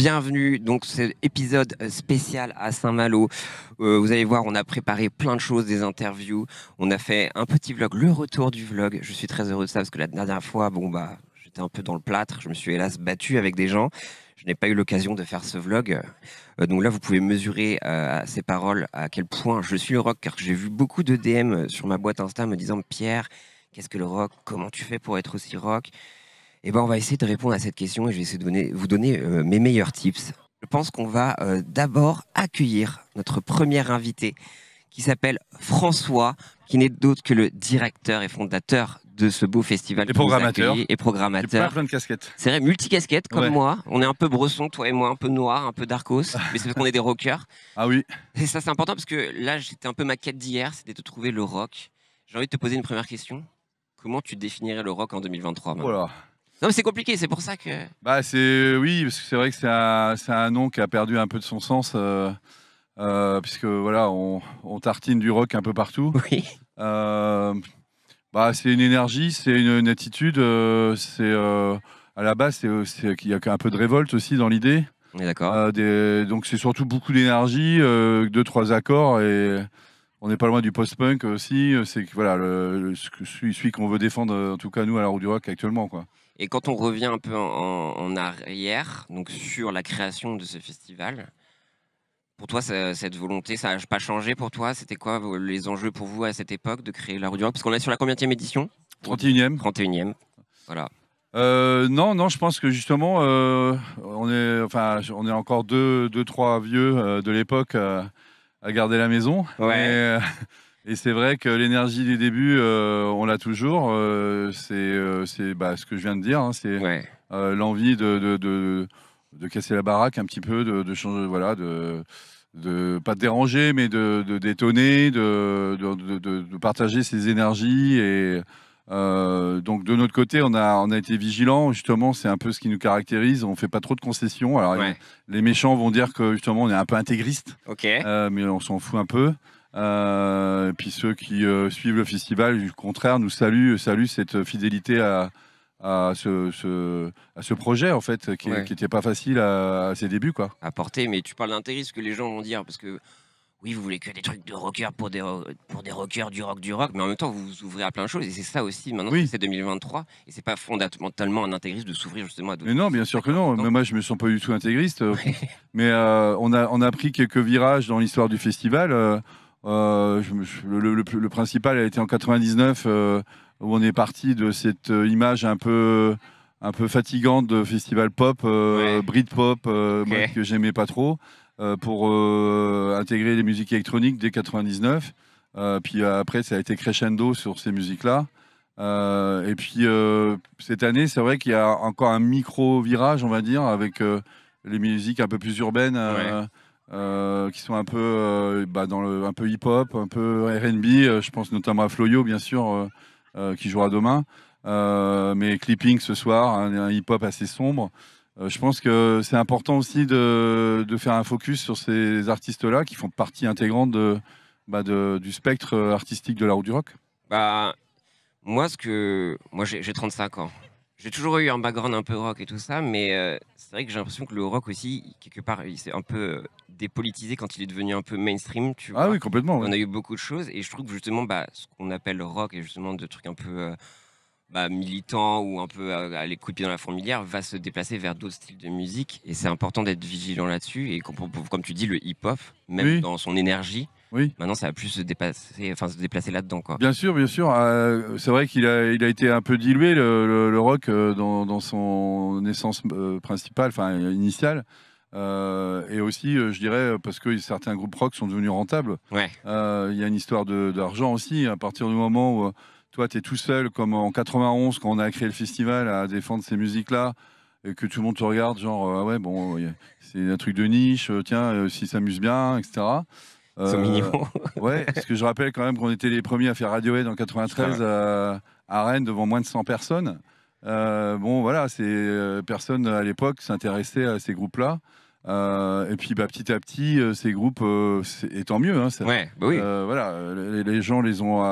bienvenue. Donc, c'est épisode spécial à Saint-Malo. Vous allez voir, on a préparé plein de choses, des interviews. On a fait un petit vlog, le retour du vlog. Je suis très heureux de ça parce que la dernière fois, j'étais un peu dans le plâtre. Je me suis hélas battu avec des gens. Je n'ai pas eu l'occasion de faire ce vlog. Donc là, vous pouvez mesurer à ces paroles à quel point je suis le rock, car j'ai vu beaucoup de DM sur ma boîte Insta me disant « Pierre, qu'est-ce que le rock? Comment tu fais pour être aussi rock ?» Eh ben, on va essayer de répondre à cette question et je vais essayer de vous donner mes meilleurs tips. Je pense qu'on va d'abord accueillir notre premier invité qui s'appelle François, qui n'est d'autre que le directeur et fondateur de ce beau festival. Et programmateur. Et programmateur. Plein de casquettes. C'est vrai, multicasquette comme Ouais. moi. On est un peu Bresson, toi et moi, un peu noir, un peu darkos, mais c'est parce qu'on est des rockers. Ah oui. Et ça, c'est important parce que là, c'était un peu ma quête d'hier, c'était de trouver le rock. J'ai envie de te poser une première question. Comment tu définirais le rock en 2023 maintenant? Voilà. Non, mais c'est compliqué, c'est pour ça que... Bah oui, parce que c'est vrai que c'est un nom qui a perdu un peu de son sens, puisque voilà, on tartine du rock un peu partout. Oui. C'est une énergie, c'est une attitude, à la base, c'est qu'il y a un peu de révolte aussi dans l'idée. On est d'accord. Donc c'est surtout beaucoup d'énergie, 2-3 accords et on n'est pas loin du post-punk aussi. C'est que voilà, celui qu'on veut défendre, en tout cas nous à la Roue du Rock actuellement, quoi. Et quand on revient un peu en arrière, donc sur la création de ce festival, pour toi, cette volonté, ça n'a pas changé pour toi? C'était quoi les enjeux pour vous à cette époque de créer la Rue du Rock? Parce qu'on est sur la combienième édition? 31e. 31e, voilà. Non, je pense que justement, on est encore deux, trois vieux de l'époque à garder la maison. Ouais. Et c'est vrai que l'énergie des débuts, on l'a toujours. C'est ce que je viens de dire. Hein, c'est Ouais. l'envie de casser la baraque un petit peu, de changer, voilà, de pas de déranger, mais de détonner, de partager ses énergies. Et donc de notre côté, on a été vigilants. Justement, c'est un peu ce qui nous caractérise. On fait pas trop de concessions. Alors Ouais. les méchants vont dire que justement on est un peu intégriste, Ok. mais on s'en fout un peu. Et puis ceux qui suivent le festival, du contraire, nous saluent cette fidélité à ce projet en fait, qui n'était pas facile à ses débuts, quoi. À porter, mais tu parles d'intérêt, ce que les gens vont dire, parce que oui, vous voulez que des trucs de rockers pour des rockers, du rock, mais en même temps, vous vous ouvrez à plein de choses, et c'est ça aussi, maintenant, Oui. c'est 2023, et c'est pas fondamentalement un intégrisme de s'ouvrir justement à d'autres. Mais non, bien sûr que non. Mais moi, je me sens pas du tout intégriste. Mais on a pris quelques virages dans l'histoire du festival. Le principal a été en 99, où on est parti de cette image un peu fatigante de festival pop, Britpop, moi, que j'aimais pas trop, pour intégrer les musiques électroniques dès 99. Puis après, ça a été crescendo sur ces musiques-là. Et puis cette année, c'est vrai qu'il y a encore un micro-virage, on va dire, avec les musiques un peu plus urbaines, qui sont un peu un peu hip-hop, un peu R&B. Je pense notamment à Floyo, bien sûr, qui jouera demain. Mais Clipping ce soir, un hip-hop assez sombre. Je pense que c'est important aussi de faire un focus sur ces artistes-là qui font partie intégrante du spectre artistique de la Roue du Rock. Moi, j'ai 35 ans. J'ai toujours eu un background un peu rock et tout ça, mais c'est vrai que j'ai l'impression que le rock aussi, quelque part, il s'est un peu dépolitisé quand il est devenu un peu mainstream, tu vois. Ah oui, complètement. On a eu beaucoup de choses, et je trouve que justement, ce qu'on appelle le rock, et justement de trucs un peu militants ou un peu à les coups de pied dans la fourmilière, va se déplacer vers d'autres styles de musique, et c'est important d'être vigilant là-dessus. Et comme tu dis, le hip-hop, même dans son énergie, maintenant, ça va plus se déplacer là-dedans, quoi. Bien sûr, bien sûr. C'est vrai qu'il a été un peu dilué, le rock, dans son essence principale, enfin initiale. Et aussi, je dirais, parce que certains groupes rock sont devenus rentables. Ouais. Il y a une histoire d'argent aussi. À partir du moment où toi, tu es tout seul, comme en 91, quand on a créé le festival, à défendre ces musiques-là, et que tout le monde te regarde, genre, ah ouais, bon, c'est un truc de niche, tiens, s'ils s'amusent bien, etc. Ils sont mignons. Ouais, parce que je rappelle quand même qu'on était les premiers à faire Radiohead en 93 à Rennes devant moins de 100 personnes. Bon, voilà, personne à l'époque s'intéressait à ces groupes-là. Et puis petit à petit, ces groupes, et tant mieux. Hein, oui. Voilà, les gens les ont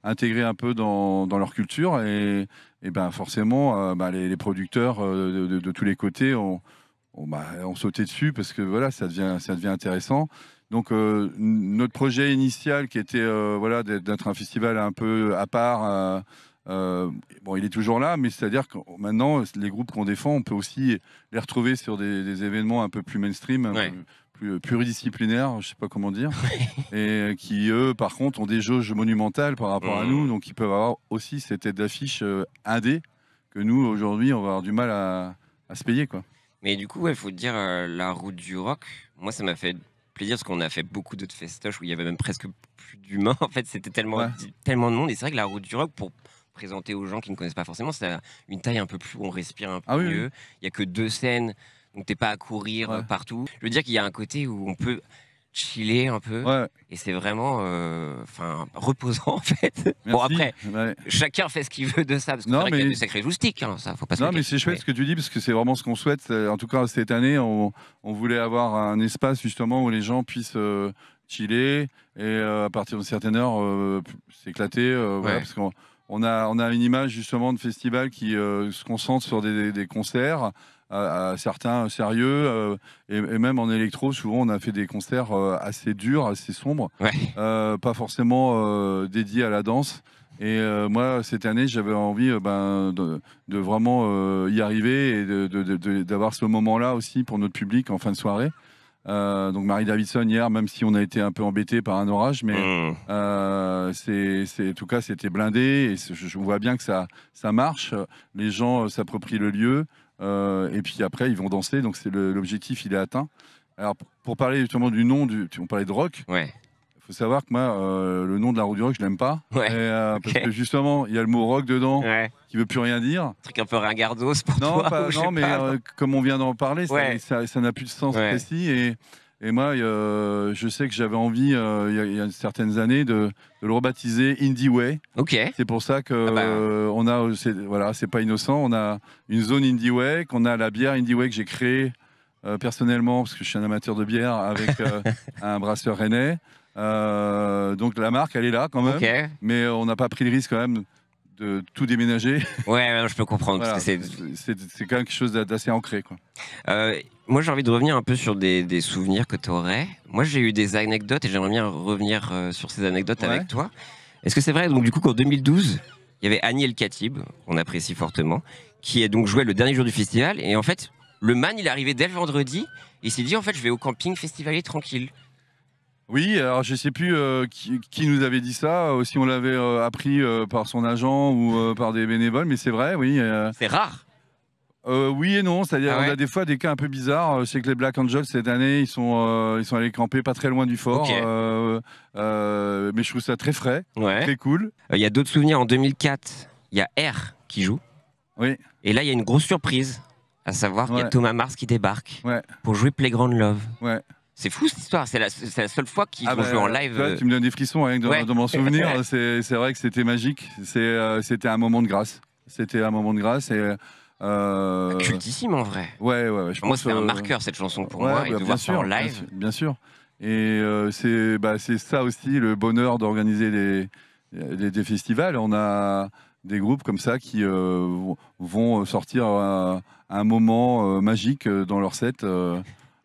intégrés un peu dans leur culture et ben forcément, les producteurs de tous les côtés ont on sautait dessus parce que voilà, ça devient intéressant. Donc notre projet initial qui était voilà, d'être un festival un peu à part, bon, il est toujours là, mais c'est-à-dire que maintenant, les groupes qu'on défend, on peut aussi les retrouver sur des événements un peu plus mainstream, un peu plus pluridisciplinaires, je sais pas comment dire, et qui, eux, par contre, ont des jauges monumentales par rapport à nous, donc ils peuvent avoir aussi cette tête d'affiche indé que nous, aujourd'hui, on va avoir du mal à se payer, quoi. Mais du coup, il faut dire, la route du rock, moi, ça m'a fait plaisir parce qu'on a fait beaucoup d'autres festoches où il y avait même presque plus d'humains. En fait, c'était tellement de monde. Et c'est vrai que la route du rock, pour présenter aux gens qui ne connaissent pas forcément, c'est une taille un peu plus où on respire un peu mieux. Il y a que 2 scènes, donc t'es pas à courir partout. Je veux dire qu'il y a un côté où on peut chiller un peu et c'est vraiment reposant en fait. Merci. Bon après chacun fait ce qu'il veut de ça parce que c'est vrai qu'il y a des sacrés joustiques, hein, ça faut pas se mais c'est chouette ce que tu dis parce que c'est vraiment ce qu'on souhaite. En tout cas cette année on voulait avoir un espace justement où les gens puissent chiller et à partir d'une certaine heure s'éclater voilà, parce qu'on a une image justement de festival qui se concentre sur des concerts à certains sérieux et même en électro souvent on a fait des concerts assez durs, assez sombres, pas forcément dédiés à la danse. Et moi cette année j'avais envie de vraiment y arriver et d'avoir ce moment là aussi pour notre public en fin de soirée. Donc Marie Davidson hier, même si on a été un peu embêté par un orage, mais en tout cas c'était blindé et je vois bien que ça marche. Les gens s'approprient le lieu et puis après ils vont danser. Donc l'objectif il est atteint. Alors pour parler justement du nom, on parlait de rock. Il faut savoir que moi, le nom de la route du rock, je l'aime pas. Parce que justement, il y a le mot rock dedans qui veut plus rien dire. Un truc un peu ringardos pour toi. Non, mais comme on vient d'en parler, ça n'a plus de sens précis. Et moi, je sais que j'avais envie, il y a certaines années, de le rebaptiser Indie Way. C'est pour ça que on a, voilà, c'est pas innocent. On a une zone Indie Way, qu'on a la bière Indie Way que j'ai créée personnellement, parce que je suis un amateur de bière, avec un brasseur rennais. Donc la marque elle est là quand même, mais on n'a pas pris le risque quand même de tout déménager. Je peux comprendre. Voilà, c'est quand même quelque chose d'assez ancré, quoi. Moi j'ai envie de revenir un peu sur des souvenirs que tu aurais. Moi j'ai eu des anecdotes et j'aimerais bien revenir sur ces anecdotes avec toi. Est-ce que c'est vrai donc du coup qu'en 2012 il y avait Annie El Khatib, qu'on apprécie fortement, qui est donc joué le dernier jour du festival et en fait le man il est arrivé dès le vendredi et il s'est dit en fait je vais au camping festivalier tranquille. Oui, alors je sais plus qui nous avait dit ça, si on l'avait appris par son agent ou par des bénévoles, mais c'est vrai, oui. C'est rare. Oui et non, c'est-à-dire on a des fois des cas un peu bizarres. Je sais que les Black Angels cette année ils sont allés camper pas très loin du fort, mais je trouve ça très frais, très cool. Il y a d'autres souvenirs. En 2004, il y a R qui joue. Et là il y a une grosse surprise, à savoir qu'il y a Thomas Mars qui débarque pour jouer Playground Love. C'est fou cette histoire, c'est la seule fois qu'ils ont joué en live. Toi, tu me donnes des frissons rien que de m'en souvenir. C'est vrai que c'était magique. C'était un moment de grâce. C'était un moment de grâce et cultissime en vrai. Moi, c'était un marqueur cette chanson pour moi et de voir ça en live. Bien sûr. Et c'est ça aussi le bonheur d'organiser des festivals. On a des groupes comme ça qui vont sortir un moment magique dans leur set.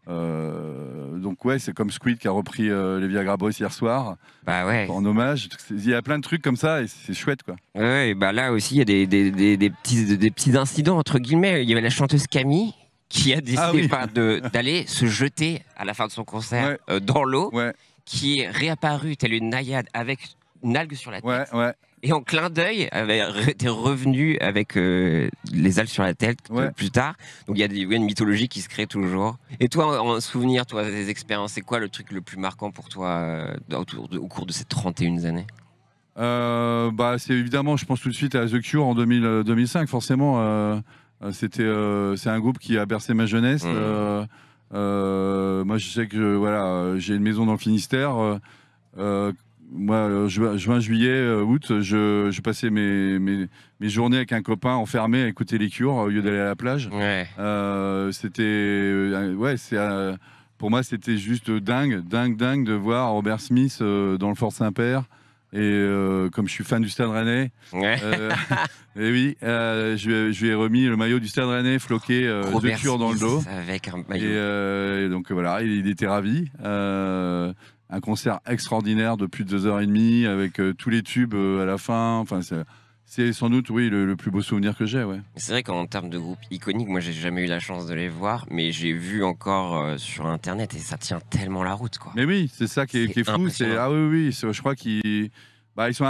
Donc c'est comme Squid qui a repris les Viagra Boys hier soir en hommage. Il y a plein de trucs comme ça et c'est chouette, quoi. Là aussi il y a des petits incidents entre guillemets. Il y avait la chanteuse Camille qui a décidé d'aller se jeter à la fin de son concert dans l'eau, qui est réapparue telle une naïade avec une algue sur la tête. Et en clin d'œil, était revenu avec les algues sur la tête plus tard. Donc il y a une mythologie qui se crée toujours. Et toi, en souvenir, toi, des expériences, c'est quoi le truc le plus marquant pour toi au cours de ces 31 années? C'est évidemment, je pense tout de suite à The Cure en 2005, forcément. C'est un groupe qui a bercé ma jeunesse. Moi, je sais que j'ai une maison dans le Finistère. Moi, juin, juillet, août, je passais mes journées avec un copain enfermé à écouter les Cures au lieu d'aller à la plage. Pour moi, c'était juste dingue de voir Robert Smith dans le Fort Saint-Père Et comme je suis fan du Stade Rennais, et oui, je lui ai remis le maillot du Stade Rennais floqué de cure dans le dos. Avec un maillot. Et donc voilà, il était ravi. Un concert extraordinaire de plus de 2h30 avec tous les tubes à la fin. Enfin, c'est sans doute le plus beau souvenir que j'ai. Ouais. C'est vrai qu'en termes de groupe iconique, moi j'ai jamais eu la chance de les voir, mais j'ai vu encore sur internet et ça tient tellement la route, quoi. Mais oui, c'est ça qui est fou. Ah oui, je crois qu'ils sont,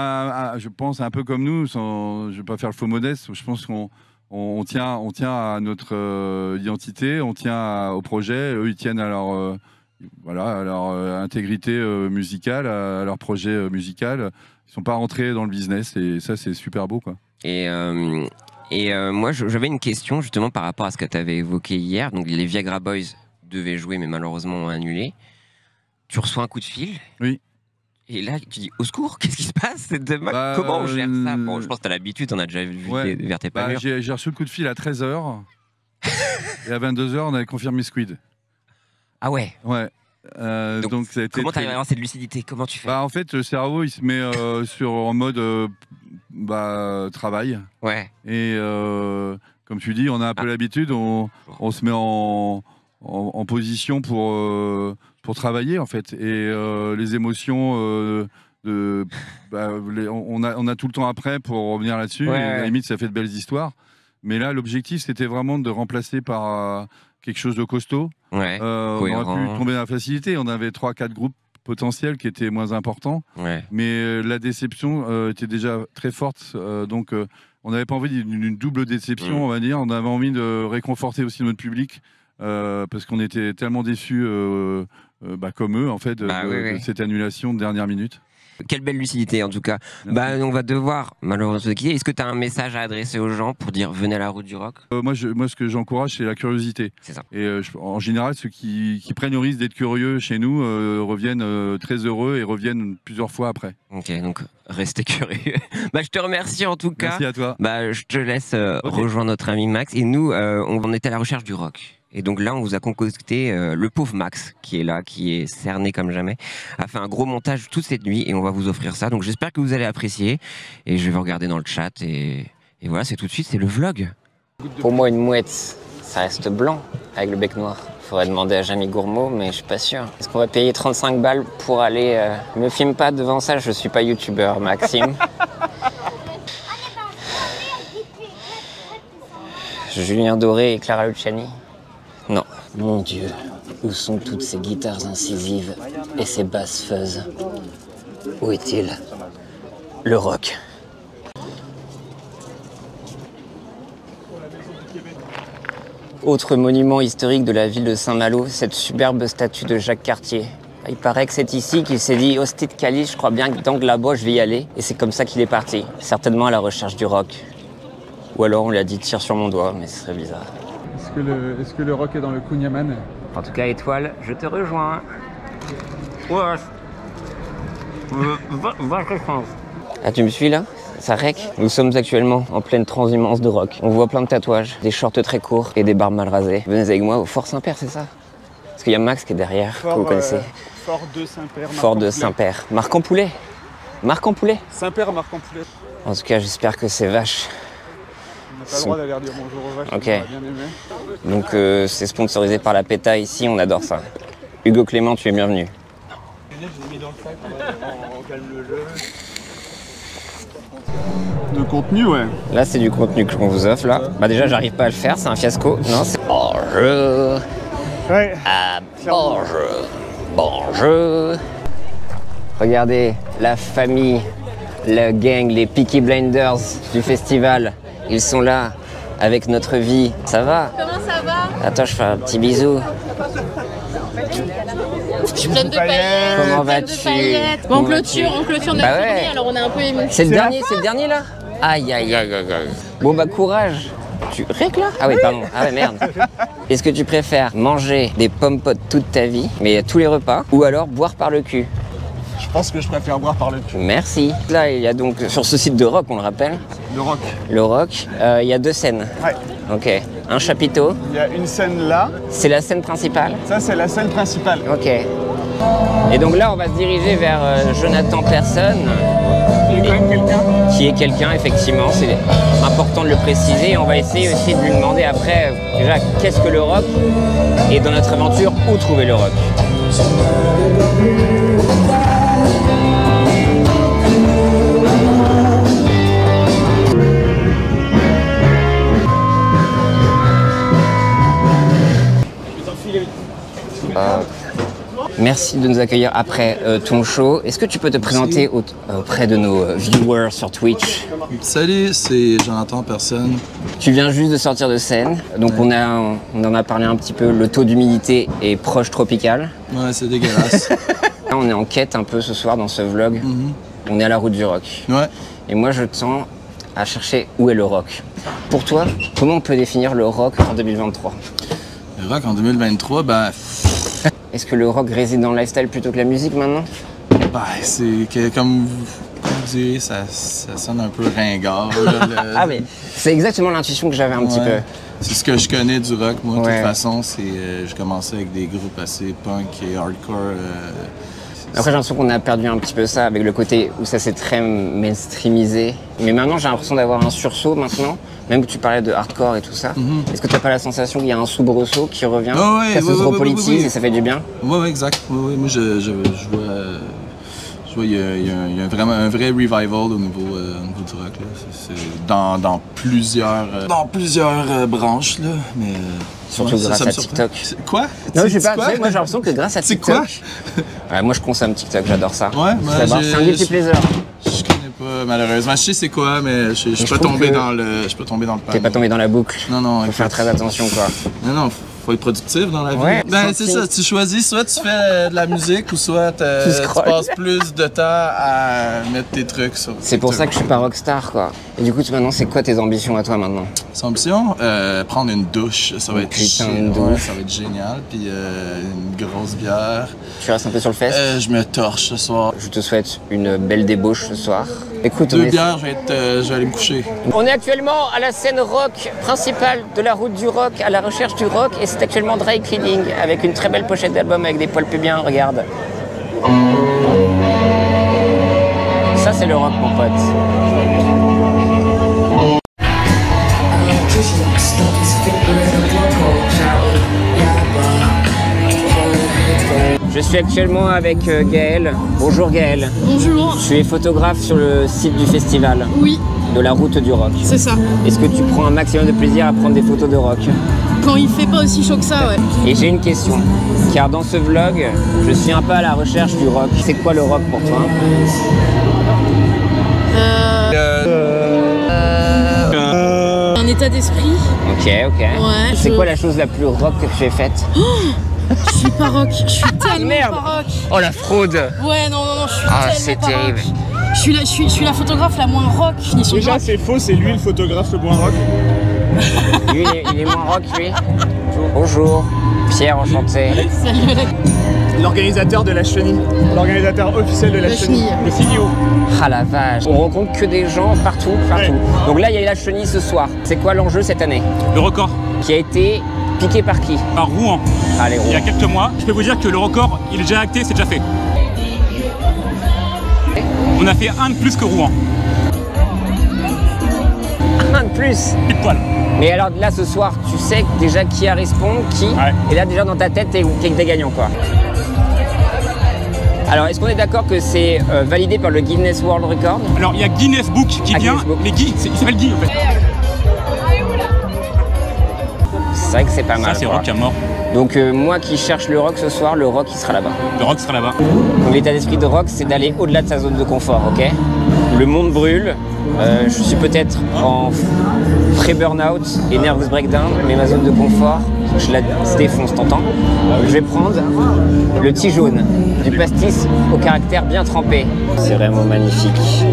je pense, un peu comme nous. Je vais pas faire le faux modeste. Je pense qu'on tient à notre identité, on tient au projet. Eux, ils tiennent à leur à leur intégrité musicale, à leur projet musical. Ils sont pas rentrés dans le business et ça, c'est super beau, quoi. Et moi, j'avais une question justement par rapport à ce que tu avais évoqué hier. Donc, les Viagra Boys devaient jouer, mais malheureusement ont annulé. Tu reçois un coup de fil. Oui. Et là, tu dis au secours, qu'est-ce qui se passe? Comment on gère ça? Bon, je pense que tu as l'habitude, on a déjà vu vers tes palures. J'ai reçu le coup de fil à 13h. Et à 22h, on avait confirmé Squid. Ah ouais? Ouais. Donc ça a été comment tu arrives à avoir cette lucidité? Comment tu fais? En fait, le cerveau, il se met en mode travail. Ouais. Et comme tu dis, on a un peu l'habitude, on se met en position pour travailler, en fait. Et les émotions, on a tout le temps après pour revenir là-dessus. Ouais, à la limite, ça fait de belles histoires. Mais là, l'objectif, c'était vraiment de remplacer par quelque chose de costaud. Ouais, on aurait pu tomber dans la facilité. On avait 3-4 groupes potentiels qui étaient moins importants. Ouais. Mais la déception était déjà très forte. Donc, on n'avait pas envie d'une double déception, on va dire. On avait envie de réconforter aussi notre public. Parce qu'on était tellement déçus, comme eux, en fait, de cette annulation de dernière minute. Quelle belle lucidité en tout cas. On va devoir malheureusement se quitter. Est-ce que tu as un message à adresser aux gens pour dire venez à la route du rock? Moi, ce que j'encourage, c'est la curiosité. C'est ça. Et en général, ceux qui prennent le risque d'être curieux chez nous reviennent très heureux et reviennent plusieurs fois après. Ok, donc restez curieux. Je te remercie en tout cas. Merci à toi. Je te laisse rejoindre notre ami Max. Et nous, on était à la recherche du rock. Et donc là, on vous a concocté le pauvre Max, qui est là, qui est cerné comme jamais, a fait un gros montage toute cette nuit et on va vous offrir ça. Donc j'espère que vous allez apprécier. Et je vais vous regarder dans le chat. Et voilà, c'est tout de suite, c'est le vlog. Pour moi, une mouette, ça reste blanc avec le bec noir. Faudrait demander à Jamie Gourmaud, mais je suis pas sûr. Est-ce qu'on va payer 35 balles pour aller... Me filme pas devant ça, je suis pas youtubeur, Maxime. Julien Doré et Clara Luciani. Non. Mon Dieu, où sont toutes ces guitares incisives et ces basses fuzz? Où est-il? Le rock. Autre monument historique de la ville de Saint-Malo, cette superbe statue de Jacques Cartier. Il paraît que c'est ici qu'il s'est dit « Hostie de Calice, je crois bien que tant que là-bas, je vais y aller ». Et c'est comme ça qu'il est parti, certainement à la recherche du rock. Ou alors on lui a dit « Tire sur mon doigt », mais ce serait bizarre. Est-ce que le rock est dans le Kunyaman? En tout cas, Étoile, je te rejoins. Ouais. Ah, tu me suis là? Ça rec? Nous sommes actuellement en pleine transhumance de rock. On voit plein de tatouages, des shorts très courts et des barbes mal rasées. Venez avec moi au Fort Saint-Père, c'est ça? Parce qu'il y a Max qui est derrière, que vous connaissez. Fort de Saint-Père. Fort de Saint-Père. Marc en poulet. Marc en poulet. Saint-Père, Marc en poulet. En tout cas, j'espère que ces vaches... On n'a pas le droit d'aller dire bonjour aux vaches, ok. On bien aimé. Donc c'est sponsorisé par la PETA ici, on adore ça. Hugo Clément, tu es bienvenu. Je l'ai mis dans le sac, on calme le jeu. De contenu, ouais. Là, c'est du contenu qu'on vous offre, là. Déjà, j'arrive pas à le faire, c'est un fiasco. Non, c'est... Bonjour. Ouais. Ah, bonjour. Bonjour. Regardez, la famille, la gang, les Peaky Blinders du festival. Ils sont là, avec notre vie. Ça va? Comment ça va? Attends, je fais un petit bisou. Je suis pleine de paillettes. Comment vas-tu? Bon, on clôture notre Bah ouais. tournée, alors on est un peu ému. C'est le dernier là? Aïe aïe aïe aïe aïe. Bon courage. Tu règles là? Ah oui pardon, ah ouais merde. Est-ce que tu préfères manger des pommes potes toute ta vie, mais à tous les repas, ou alors boire par le cul? Je pense que je préfère boire par le cul. Merci. Là il y a donc, sur ce site de rock on le rappelle. Le rock. Le rock, il y a 2 scènes. Ouais. Ok. Un chapiteau. Il y a une scène là. C'est la scène principale? Ça c'est la scène principale. Ok. Et donc là, on va se diriger vers Jonathan Persson. Qui est quelqu'un, effectivement, c'est important de le préciser. Et on va essayer aussi de lui demander après, déjà, qu'est-ce que le rock? Et dans notre aventure, où trouver le rock? Merci de nous accueillir après ton show. Est-ce que tu peux te présenter auprès de nos viewers sur Twitch? Salut, c'est Jonathan Persson. Tu viens juste de sortir de scène, donc on en a parlé un petit peu, le taux d'humidité est proche tropical. Ouais, c'est dégueulasse. Là, on est en quête un peu ce soir dans ce vlog. On est à la route du rock. Ouais. Et moi, je tends à chercher où est le rock. Pour toi, comment on peut définir le rock en 2023? Le rock en 2023, ben... Est-ce que le rock réside dans le lifestyle plutôt que la musique maintenant? Ben, c'est que, comme vous disiez, ça sonne un peu ringard. Là, Ah mais c'est exactement l'intuition que j'avais un petit peu. C'est ce que je connais du rock, moi, de toute façon. Je commençais avec des groupes assez punk et hardcore. Après, j'ai l'impression qu'on a perdu un petit peu ça avec le côté où ça s'est très mainstreamisé. Mais maintenant, j'ai l'impression d'avoir un sursaut maintenant. Même que tu parlais de hardcore et tout ça. Est-ce que tu n'as pas la sensation qu'il y a un soubresaut qui revient? Ça se repolitise et ça fait du bien? Oui, exact. Oui, moi, je vois il y a vraiment un vrai revival au niveau du rock. C'est dans plusieurs branches. Là, mais, surtout grâce à TikTok. Quoi? Non, je sais pas. Moi, j'ai l'impression que grâce à TikTok. Quoi? Moi, je consomme TikTok, j'adore ça. Ouais, c'est un guilty pleasure. Je connais pas, malheureusement. Je sais c'est quoi, mais je suis pas tombé dans le panneau. T'es pas tombé dans la boucle. Non. Faut faire très attention, quoi. Non, faut être productif dans la vie. Ouais, ben, c'est ça, tu choisis, soit tu fais de la musique ou soit tu passes plus de temps à mettre tes trucs sur. C'est pour ça que je suis pas rockstar, quoi. Et du coup, maintenant, c'est quoi tes ambitions à toi maintenant? Son ambition? Prendre une douche, ça va être ça va être génial. Puis une grosse bière. Tu restes un peu sur le fest? Je me torche ce soir. Je te souhaite une belle débauche ce soir. Écoute, 2 bières, je vais aller me coucher. On est actuellement à la scène rock principale de la route du rock, à la recherche du rock, et c'est actuellement Dry Cleaning avec une très belle pochette d'album avec des poils pubiens, regarde. Ça c'est le rock, mon pote. Je suis actuellement avec Gaël. Bonjour Gaël. Bonjour. Tu es photographe sur le site du festival. Oui. De la route du rock. C'est ça. Est-ce que tu prends un maximum de plaisir à prendre des photos de rock? Quand il fait pas aussi chaud que ça, ouais. Et j'ai une question, car dans ce vlog, je suis un peu à la recherche du rock. C'est quoi le rock pour toi? Un état d'esprit. Ok. Ouais. C'est quoi la chose la plus rock que tu aies faite? Je suis pas rock, je suis tellement merde. pas rock. Oh la fraude! Ouais, non, je suis c'est tellement pas terrible. rock. Je suis la photographe la moins rock. Déjà, c'est faux, c'est lui le photographe le moins rock. Lui, il est moins rock, lui. Bonjour. Pierre, enchanté. Salut Alex. L'organisateur de la chenille. L'organisateur officiel de la chenille. Le CEO. Ah la vache. On rencontre que des gens partout. Ouais. Donc là, il y a la chenille ce soir. C'est quoi l'enjeu cette année? Le record. Qui a été piqué par qui? Par Rouen. Allez, Rouen. Il y a quelques mois. Je peux vous dire que le record, il est déjà acté, c'est déjà fait. On a fait un de plus que Rouen. Un de plus. Pile poil. Mais alors là ce soir, tu sais déjà qui a respawn, qui, et là déjà dans ta tête, t'es gagnant quoi. Alors est-ce qu'on est d'accord que c'est validé par le Guinness World Record? Alors il y a Guinness Book qui vient, Guinness Book. mais Guy, il s'appelle Guy en fait. C'est vrai que c'est pas mal. Ça c'est rock à mort. Donc moi qui cherche le rock ce soir, le rock il sera là-bas. Le rock sera là-bas. Donc l'état d'esprit de rock, c'est d'aller au-delà de sa zone de confort, ok? Le monde brûle, je suis peut-être en pré-burnout et nervous breakdown, mais ma zone de confort, je la défonce, t'entends? Je vais prendre le petit jaune, du pastis au caractère bien trempé. C'est vraiment magnifique.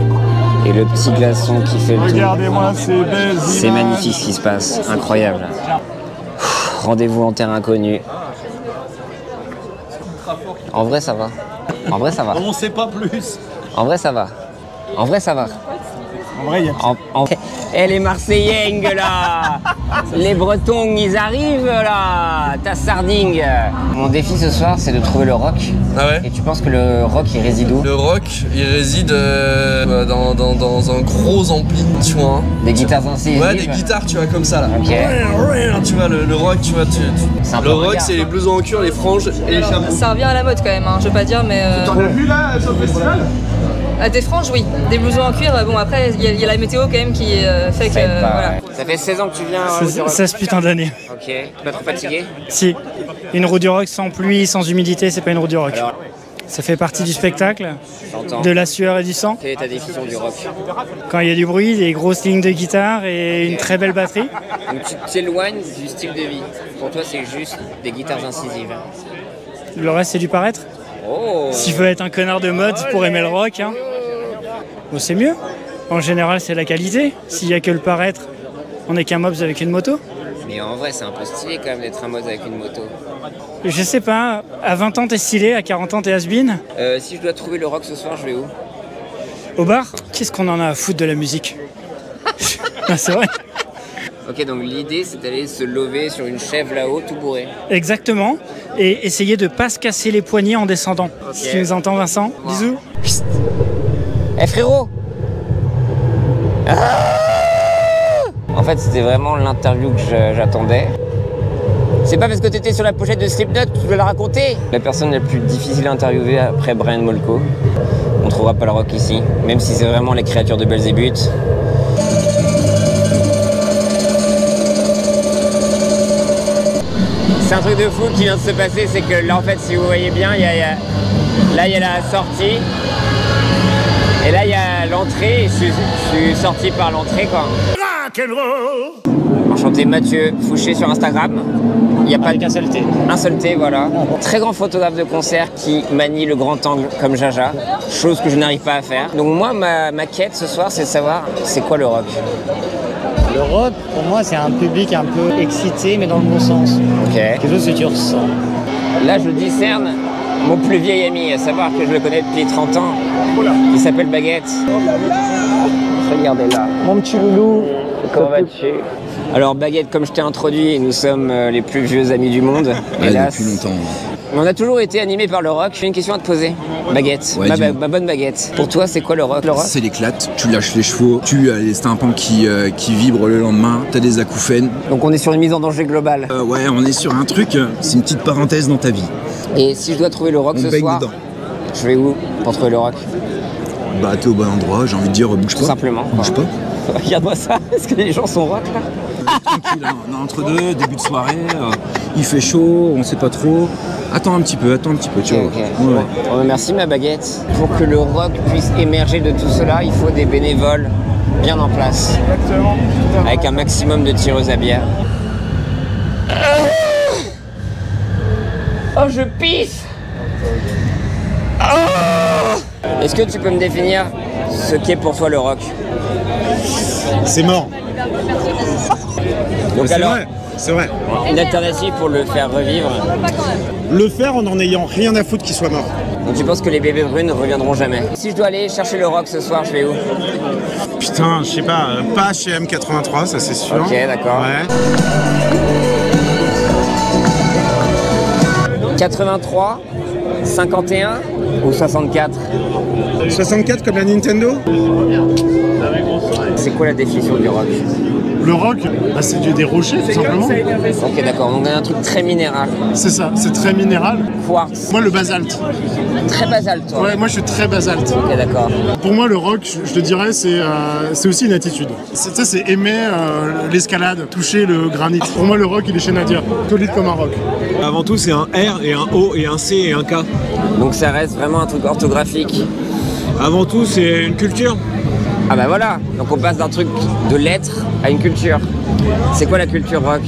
Et le petit glaçon qui fait le tour. Regardez-moi ces belles images. C'est magnifique ce qui se passe, incroyable. Rendez-vous en terre inconnue. En vrai, ça va. En vrai, ça va. On sait pas plus. En vrai, ça va. En vrai, ça va. En vrai, il y a... Et les Marseillais là, les Bretons ils arrivent là, ta sardine. Mon défi ce soir c'est de trouver le rock. Ah ouais? Et tu penses que le rock il réside où? Le rock il réside dans un gros ampli, tu vois. Hein. Des guitares incisives? Ouais, des guitares tu vois comme ça là. Ok. Tu vois le rock, tu vois. Le rock c'est les blousons en cuir, les franges et les chapeaux. Ça revient à la mode quand même, hein. Je veux pas dire mais... T'en as vu là sur le festival? Des franges oui, des blousons en cuir, bon après il y a la météo quand même qui fait que... voilà. Ça fait 16 ans que tu viens 16 putains d'années. Ok, pas trop fatigué? Si, une roue du rock sans pluie, sans humidité, c'est pas une roue du rock. Alors, ça fait partie du spectacle, j'entends. de la sueur et du sang. Quelle est ta définition du rock? Quand il y a du bruit, des grosses lignes de guitare et une très belle batterie. Donc tu t'éloignes du style de vie. Pour toi c'est juste des guitares incisives. Le reste, c'est du paraître. Oh. S'il faut être un connard de mode pour aimer le rock, hein. Bon, c'est mieux. En général, c'est la qualité. S'il y a que le paraître, on n'est qu'un mobs avec une moto. Mais en vrai, c'est un peu stylé quand même d'être un mode avec une moto. Je sais pas, à 20 ans t'es stylé, à 40 ans t'es has-been. Si je dois trouver le rock ce soir, je vais où? Au bar? Qu'est-ce qu'on en a à foutre de la musique? Ah, c'est vrai. Ok, donc l'idée c'est d'aller se lever sur une chèvre là-haut, tout bourré. Exactement. Et essayer de pas se casser les poignets en descendant. Ok. Si tu nous entends, Vincent, bisous. Eh frérot! En fait, c'était vraiment l'interview que j'attendais. C'est pas parce que t'étais sur la pochette de Slipknot que tu veux la raconter. La personne la plus difficile à interviewer après Brian Molko. On trouvera pas le rock ici, même si c'est vraiment les créatures de Belzébuth. C'est un truc de fou qui vient de se passer, c'est que là en fait si vous voyez bien, là il y a la sortie. Et là il y a l'entrée, et je suis sorti par l'entrée quoi. Enchanté, Mathieu Fouché sur Instagram. Il n'y a pas qu'un seul T. Un seul T, voilà. Très grand photographe de concert qui manie le grand angle comme Jaja, chose que je n'arrive pas à faire. Donc moi ma quête ce soir c'est de savoir c'est quoi le rock. Le rock, pour moi, c'est un public un peu excité, mais dans le bon sens. Ok. Quelque chose que tu ressens. Là, je discerne mon plus vieil ami, à savoir que je le connais depuis 30 ans. Il s'appelle Baguette. Regardez là. Mon petit loulou. Comment vas-tu? Alors Baguette, comme je t'ai introduit, nous sommes les plus vieux amis du monde. Hélas. Depuis longtemps. Mais on a toujours été animés par le rock. J'ai une question à te poser. Baguette, Ouais, ma bonne Baguette. Pour toi, c'est quoi le rock? C'est l'éclate, tu lâches les chevaux, tu as les tympans qui vibrent le lendemain, t'as des acouphènes. Donc on est sur une mise en danger globale. Ouais, on est sur un truc, c'est une petite parenthèse dans ta vie. Et si je dois trouver le rock On ce baigne soir, dedans. je vais où pour trouver le rock? Bah t'es au bon endroit, j'ai envie de dire bouge Tout pas. simplement. Bouge pas. Regarde-moi ça, est-ce que les gens sont rock là? Tranquille, hein, on est entre deux, début de soirée, il fait chaud, on sait pas trop. Attends un petit peu, tu vois. Ok. Ouais. Bon, merci ma Baguette. Pour que le rock puisse émerger de tout cela, il faut des bénévoles bien en place. Exactement. Avec un maximum de tireuses à bière. Oh, je pisse! Oh! Est-ce que tu peux me définir ce qu'est pour toi le rock? C'est mort. Donc alors, C'est vrai. une alternative pour le faire revivre. Le faire en ayant rien à foutre qu'il soit mort. Donc tu penses que les bébés brunes ne reviendront jamais? Si je dois aller chercher le rock ce soir, je vais où? Putain, je sais pas chez M83, ça c'est sûr. Ok, d'accord. Ouais. 83, 51 ou 64? 64 comme la Nintendo. C'est quoi la définition du rock? Le rock, bah, c'est des rochers tout simplement. Ok, d'accord, donc on a un truc très minéral. C'est ça, c'est très minéral. Quartz. Moi, le basalte. Très basalte, toi. Ouais, moi je suis très basalte. Ok, d'accord. Pour moi, le rock, je te dirais, c'est aussi une attitude. C'est aimer l'escalade, toucher le granit. Pour moi, le rock, il est chez Nadia. Solide comme un rock. Avant tout, c'est un R et un O et un C et un K. Donc ça reste vraiment un truc orthographique. Avant tout, c'est une culture. Ah bah voilà, donc on passe d'un truc de lettres à une culture. C'est quoi la culture rock?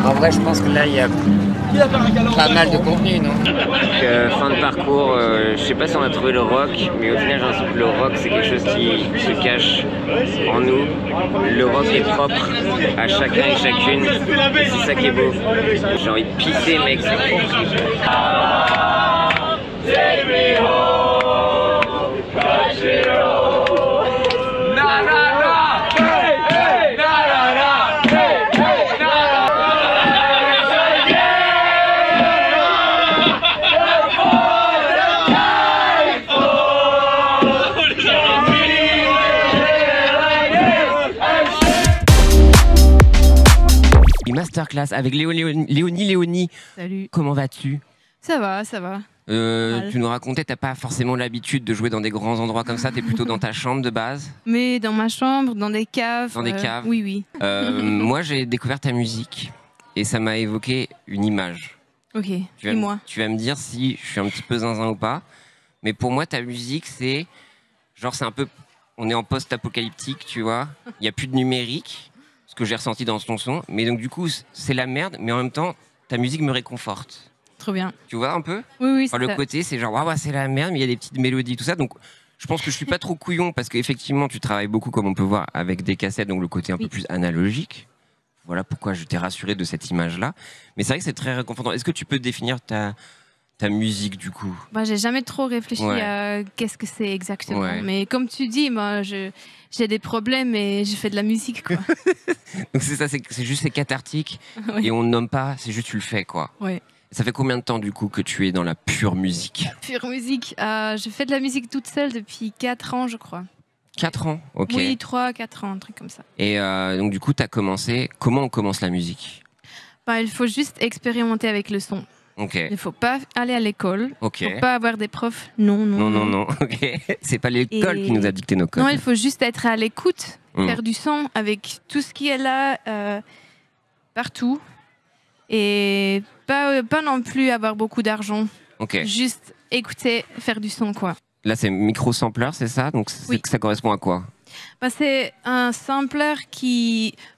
En vrai, je pense que là, il y a pas mal de contenu, non? Donc, fin de parcours, je sais pas si on a trouvé le rock, mais au final, j'ai l'impression que le rock, c'est quelque chose qui se cache en nous. Le rock est propre à chacun et chacune. C'est ça qui est beau. J'ai envie de pisser, mec. Take me home, country road. Na na na, hey hey, na na na, hey hey, na na na. Yeah, for the time for the Masterclass avec Léonie. Salut. Comment vas-tu? Ça va, ça va. Tu nous racontais, t'as pas forcément l'habitude de jouer dans des grands endroits comme ça, t'es plutôt dans ta chambre de base? Mais dans ma chambre, dans des caves. Dans des caves? Oui, oui. Moi, j'ai découvert ta musique et ça m'a évoqué une image. Ok, dis-moi. Tu vas me dire si je suis un petit peu zinzin ou pas, mais pour moi, ta musique, c'est un peu... On est en post-apocalyptique, tu vois, il n'y a plus de numérique, ce que j'ai ressenti dans ton son, mais donc du coup, c'est la merde, mais en même temps, ta musique me réconforte. Trop bien. Tu vois un peu? Oui, oui. Enfin, le côté, c'est genre, waouh, c'est la merde, mais il y a des petites mélodies, tout ça. Donc, je pense que je suis pas trop couillon parce qu'effectivement, tu travailles beaucoup, comme on peut voir, avec des cassettes, donc le côté un peu plus analogique. Voilà pourquoi je t'ai rassuré de cette image-là. Mais c'est vrai que c'est très réconfortant. Est-ce que tu peux définir ta musique, du coup? J'ai jamais trop réfléchi à qu'est-ce que c'est exactement. Ouais. Mais comme tu dis, moi, j'ai des problèmes et je fais de la musique, quoi. Donc, c'est ça, c'est juste c'est cathartique Oui. et on ne nomme pas, c'est juste tu le fais, quoi. Ouais. Ça fait combien de temps, du coup, que tu es dans la pure musique? Pure musique. Je fais de la musique toute seule depuis 4 ans, je crois. 4 ans, ok. Oui, 3-4 ans, un truc comme ça. Et donc, du coup, tu as commencé. Comment on commence la musique? Il faut juste expérimenter avec le son. Ok. Il ne faut pas aller à l'école. Ok. Il ne faut pas avoir des profs. Non. Non. Ok. C'est pas l'école qui nous a dicté nos codes. Non, il faut juste être à l'écoute, faire du son avec tout ce qui est là, partout. Et pas non plus avoir beaucoup d'argent. Ok. Juste écouter, faire du son, quoi. Là, c'est micro-sampler, c'est ça? Donc, ça correspond à quoi? C'est un sampler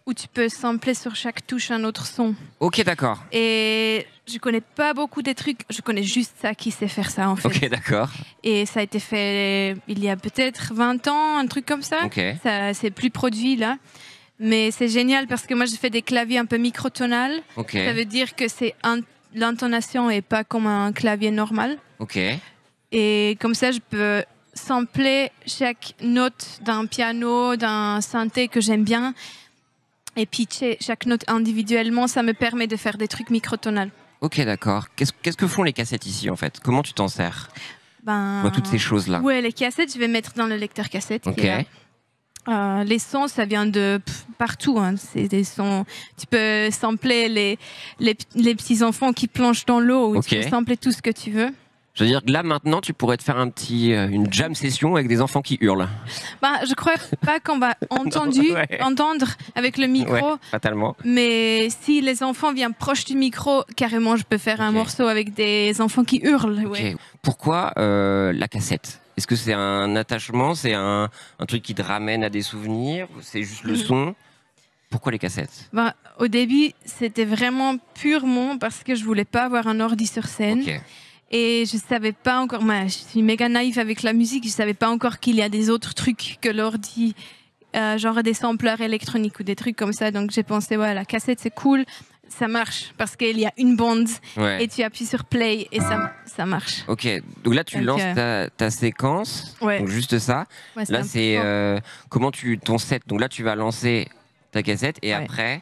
où tu peux sampler sur chaque touche un autre son. Ok, d'accord. Et je connais pas beaucoup des trucs, je connais juste ça qui sait faire ça, en fait. Ok, d'accord. Et ça a été fait il y a peut-être 20 ans, un truc comme ça. Ok. Ça c'est plus produit, là. Mais c'est génial parce que moi, je fais des claviers un peu microtonales. Ok. Ça veut dire que l'intonation est pas comme un clavier normal. Ok. Et comme ça, je peux sampler chaque note d'un piano, d'un synthé que j'aime bien et pitcher chaque note individuellement. Ça me permet de faire des trucs microtonales. Ok, d'accord. Qu'est-ce que font les cassettes ici, en fait? Comment tu t'en sers? Toutes ces choses-là. Ouais, les cassettes, je vais mettre dans le lecteur cassette. Ok. Les sons, ça vient de partout. Hein. C'est des sons. Tu peux sampler les petits enfants qui plongent dans l'eau. Ou tu peux sampler tout ce que tu veux. Je veux dire que là, maintenant, tu pourrais te faire une jam session avec des enfants qui hurlent. Je crois pas qu'on va entendre avec le micro. Ouais, fatalement. Mais si les enfants viennent proche du micro, carrément, je peux faire un morceau avec des enfants qui hurlent. Ouais. Ok. Pourquoi la cassette? Est-ce que c'est un attachement? C'est un truc qui te ramène à des souvenirs? C'est juste le son? Pourquoi les cassettes? Au début, c'était vraiment purement parce que je voulais pas avoir un ordi sur scène. Ok. Et je savais pas encore, je suis méga naïve avec la musique, je savais pas encore qu'il y a des autres trucs que l'ordi, genre des sampleurs électroniques ou des trucs comme ça. Donc j'ai pensé, la cassette c'est cool, ça marche parce qu'il y a une bande et tu appuies sur play et ça marche. Ok, donc là tu lances ta séquence, donc juste ça. Ouais, là c'est comment ton set, donc là tu vas lancer ta cassette et après...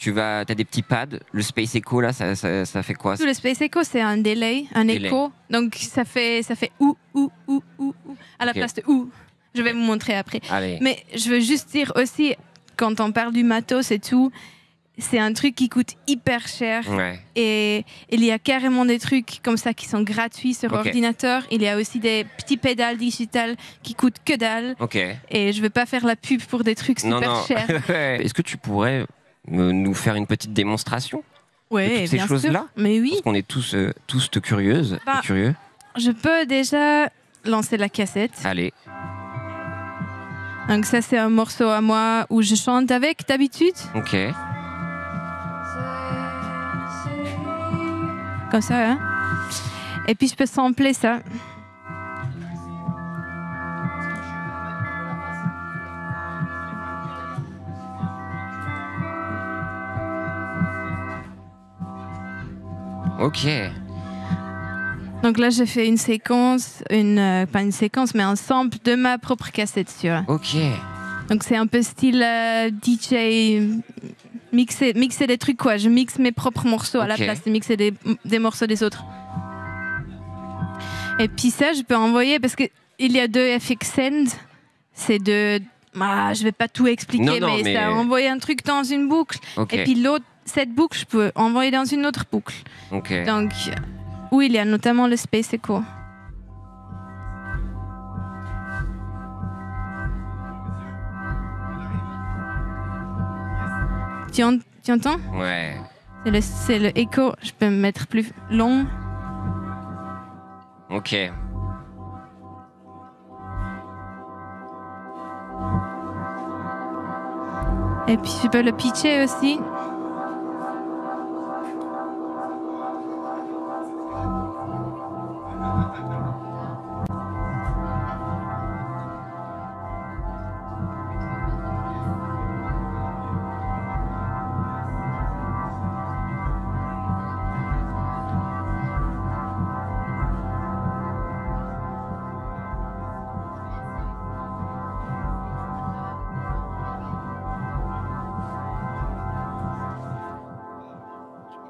T'as des petits pads, le Space Echo là, ça fait quoi? Le Space Echo c'est un delay, un écho, donc ça fait ou à la place de ou. Je vais vous montrer après. Allez. Mais je veux juste dire aussi, quand on parle du matos et tout, c'est un truc qui coûte hyper cher. Ouais. Et il y a carrément des trucs comme ça qui sont gratuits sur ordinateur. Il y a aussi des petits pédales digitales qui coûtent que dalle. Et je veux pas faire la pub pour des trucs super chers. Est-ce que tu pourrais nous faire une petite démonstration de toutes ces choses-là? Mais oui. Parce qu'on est tous curieuses et curieux. Je peux déjà lancer la cassette. Allez. Donc ça, c'est un morceau à moi où je chante avec d'habitude. Ok. Comme ça, hein. Et puis je peux sampler ça. Ok. Donc là, j'ai fait une séquence, pas une séquence, mais un sample de ma propre cassette sur. Ok. Donc c'est un peu style DJ, mixer des trucs quoi. Je mixe mes propres morceaux à la place de mixer des morceaux des autres. Et puis ça, je peux envoyer parce qu'il y a 2 FX Send. C'est de... je vais pas tout expliquer, mais ça envoie un truc dans une boucle. Et puis cette boucle, je peux envoyer dans une autre boucle. Donc, où il y a notamment le Space Echo. Tu entends? Ouais. C'est le écho. Je peux me mettre plus long. Ok. Et puis je peux le pitcher aussi.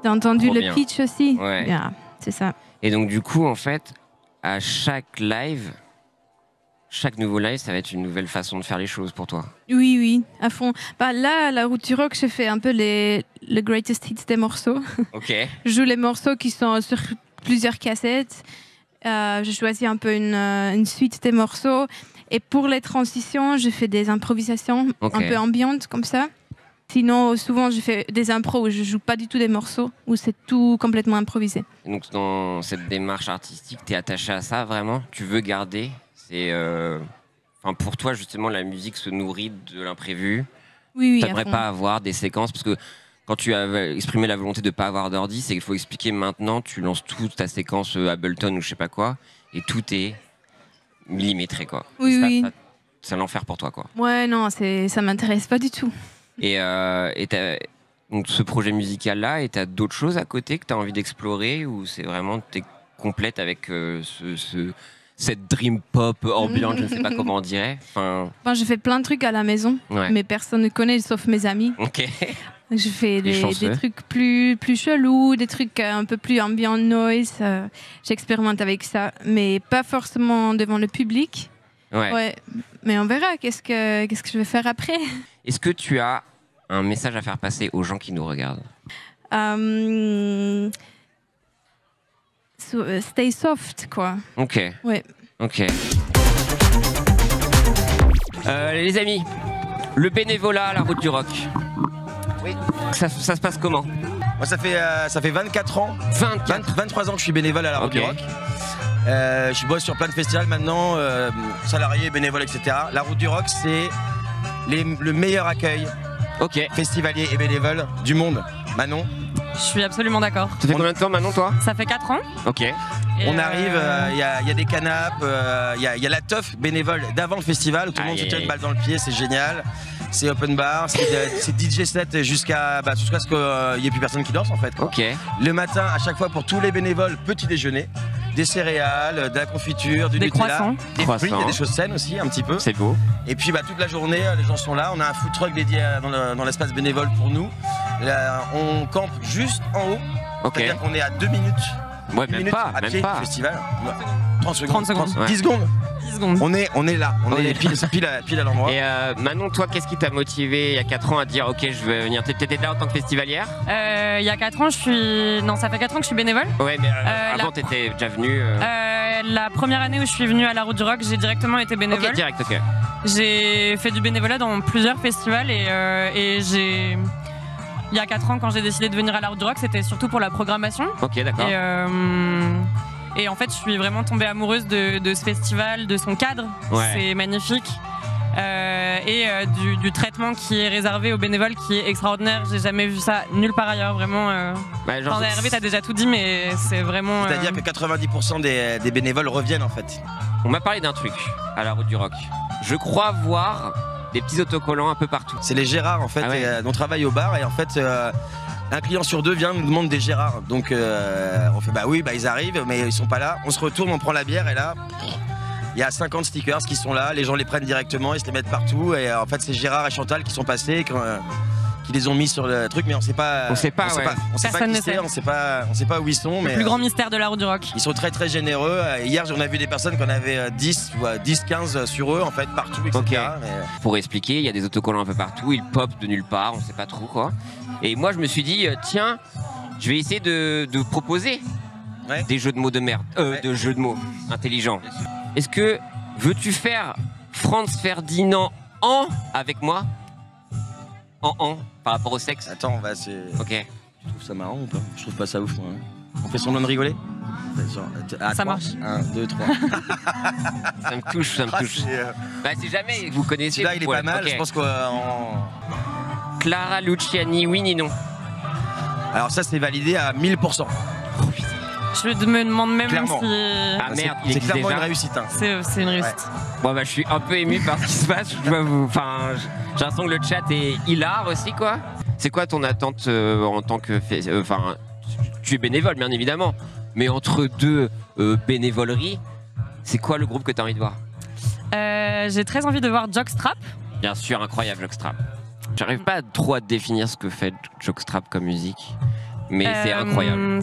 T'as entendu Trop le bien. pitch aussi? Ouais. Yeah, c'est ça. Et donc du coup, en fait, à chaque live, chaque nouveau live, ça va être une nouvelle façon de faire les choses pour toi. Oui, à fond. Là, à la Route du Rock, je fais un peu le greatest hits des morceaux. Ok. Je joue les morceaux qui sont sur plusieurs cassettes. Je choisis un peu une suite des morceaux. Et pour les transitions, je fais des improvisations un peu ambiantes comme ça. Sinon, souvent, je fais des impros où je joue pas du tout des morceaux, où c'est tout complètement improvisé. Et donc dans cette démarche artistique, tu es attaché à ça vraiment? Tu veux garder? Pour toi, justement, la musique se nourrit de l'imprévu. Oui, tu n'aimerais pas avoir des séquences, parce que quand tu as exprimé la volonté de ne pas avoir d'ordi, c'est qu'il faut expliquer maintenant, tu lances toute ta séquence Ableton ou je sais pas quoi, et tout est millimétré, quoi. Oui. C'est l'enfer pour toi, quoi. Ouais, non, ça m'intéresse pas du tout. Et donc ce projet musical-là, et tu as d'autres choses à côté que tu as envie d'explorer, ou c'est vraiment, tu es complète avec cette dream pop ambiante, je ne sais pas comment on dirait. Je fais plein de trucs à la maison, mais personne ne connaît sauf mes amis. Ok. Je fais des trucs plus chelous, des trucs un peu plus ambient noise. J'expérimente avec ça, mais pas forcément devant le public. Ouais. Mais on verra qu'est-ce que je vais faire après. Est-ce que tu as un message à faire passer aux gens qui nous regardent? Stay soft, quoi. Ok. Ouais. Ok. Les amis, le bénévolat à la Route du Rock. Oui. Ça se passe comment? Moi, ça fait 24 ans. 23 ans que je suis bénévole à la Route du Rock. Je bosse sur plein de festivals maintenant, salariés, bénévoles, etc. La Route du Rock, c'est le meilleur accueil festivalier et bénévole du monde. Manon? Je suis absolument d'accord. Ça fait combien de temps, Manon, toi? Ça fait 4 ans. Ok. On arrive, il y a des canapes, il y a la teuf bénévole d'avant le festival où tout le monde se tire une balle dans le pied, c'est génial. C'est open bar, c'est DJ set jusqu'à ce qu'il n'y ait plus personne qui danse en fait. Ok. Le matin, à chaque fois pour tous les bénévoles, petit déjeuner, des céréales, de la confiture, du Nutella, des fruits, il y a des choses saines aussi un petit peu. C'est beau. Et puis toute la journée, les gens sont là. On a un food truck dédié dans l'espace bénévole pour nous. Là, on campe juste en haut. C'est-à-dire qu'on est à 2 minutes. Ouais, 2 même minutes pas, à même pied pas. du festival. 30 secondes. 30 secondes. 10 secondes. 10 secondes. On est là, on est pile à l'endroit. Et Manon, toi, qu'est-ce qui t'a motivé il y a 4 ans à dire ok, je veux venir? T'étais là en tant que festivalière? Il y a 4 ans, ça fait 4 ans que je suis bénévole. Ouais, mais avant, t'étais déjà venue. La première année où je suis venue à la Route du Rock, j'ai directement été bénévole. Ok, direct, ok. J'ai fait du bénévolat dans plusieurs festivals et il y a 4 ans, quand j'ai décidé de venir à la Route du Rock, c'était surtout pour la programmation. Ok, d'accord. Et en fait, je suis vraiment tombée amoureuse de ce festival, de son cadre. Ouais. C'est magnifique. Et du traitement qui est réservé aux bénévoles qui est extraordinaire. J'ai jamais vu ça nulle part ailleurs, vraiment. Hervé, t'as déjà tout dit, mais c'est vraiment. C'est-à-dire que 90% des bénévoles reviennent en fait. On m'a parlé d'un truc à la Route du Rock. Je crois voir des petits autocollants un peu partout. C'est les Gérards en fait, on travaille au bar et en fait un client sur 2 vient nous demande des Gérard. Donc on fait bah oui, bah ils arrivent, mais ils sont pas là. On se retourne, on prend la bière et là, il y a 50 stickers qui sont là. Les gens les prennent directement, ils se les mettent partout. Et en fait, c'est Gérard et Chantal qui sont passés, qui les ont mis sur le truc, mais on sait pas. On sait pas, on sait pas Personne qui ne sait. c'est, on sait pas où ils sont. Le plus grand mystère de la route du rock. Ils sont très très généreux. Hier, on a vu des personnes qu'on avait 10, 15 sur eux, en fait, partout, etc. Ok. Mais... Pour expliquer, il y a des autocollants un peu partout, ils pop de nulle part, on sait pas trop quoi. Et moi je me suis dit, tiens, je vais essayer de proposer des jeux de mots de merde, de jeux de mots intelligents. Est-ce que veux-tu faire Franz Ferdinand en avec moi? En par rapport au sexe? Attends, on va c'est. Ok. Tu trouves ça marrant ou pas? Je trouve pas ça ouf, moi. On fait semblant de rigoler? Ça marche. 1, 2, 3. Ça me touche, ça me touche. Bah si jamais vous connaissez. Celui-là, il est pas mal, je pense qu'on... Clara Luciani, oui ni non? Alors ça, c'est validé à 1000%. Je me demande même Clairement. si... Ah merde, c'est clairement une réussite. Hein. C'est une réussite. Bon bah je suis un peu ému par ce qui se passe. Je dois vous... Enfin, j'ai l'impression que le chat est hilar aussi quoi. C'est quoi ton attente en tant que... Enfin, tu es bénévole bien évidemment. Mais entre deux bénévoleries, c'est quoi le groupe que tu as envie de voir? J'ai très envie de voir Jockstrap. Bien sûr, incroyable Jockstrap. J'arrive pas trop à définir ce que fait Jockstrap comme musique, mais c'est incroyable.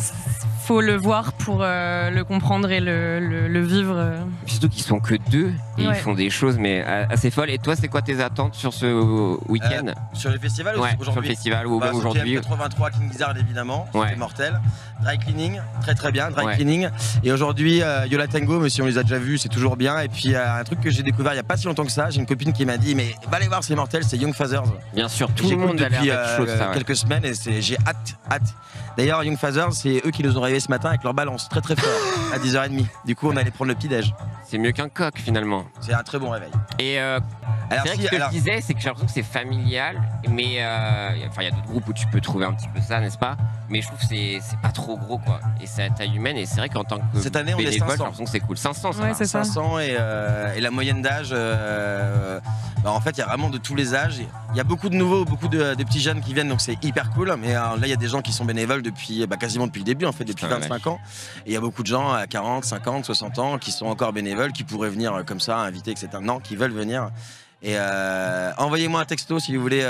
Faut le voir pour le comprendre et le vivre. Surtout qu'ils sont que 2 et ils font des choses mais assez folles. Et toi, c'est quoi tes attentes sur ce week-end? Sur le festival ou aujourd'hui? Sur le festival ou même aujourd'hui. 83 King Gizzard évidemment, Ouais. c'est mortel. Dry cleaning, très bien, dry cleaning. Et aujourd'hui, Yola Tango, mais si on les a déjà vus, c'est toujours bien. Et puis un truc que j'ai découvert il n'y a pas si longtemps que ça, j'ai une copine qui m'a dit mais va aller voir, c'est mortel, c'est Young Fathers. Bien sûr, tout le monde a l'air depuis d'être chaud de ça. quelques semaines et j'ai hâte. D'ailleurs, Young Fathers, c'est eux qui nous ont réveillés ce matin avec leur balance très fort à 10h30. Du coup, on allait prendre le petit-déj. C'est mieux qu'un coq finalement. C'est un très bon réveil. Et c'est vrai que ce que je disais, c'est que j'ai l'impression que c'est familial, mais il y a d'autres groupes où tu peux trouver un petit peu ça, n'est-ce pas? Mais je trouve que c'est pas trop gros quoi. Et c'est à taille humaine et c'est vrai qu'en tant que cette année, on est bénévole, 500. j'ai l'impression que c'est cool. 500, ça va. c'est ça. 500 et la moyenne d'âge, en fait, il y a vraiment de tous les âges. Il y a beaucoup de nouveaux, beaucoup de petits jeunes qui viennent, donc c'est hyper cool. Mais là, il y a des gens qui sont bénévoles depuis quasiment depuis le début, en fait, depuis 25 ans. Et il y a beaucoup de gens à 40, 50, 60 ans qui sont encore bénévoles, qui pourraient venir comme ça, inviter, etc. Non, qui veulent venir. Et envoyez-moi un texto si vous voulez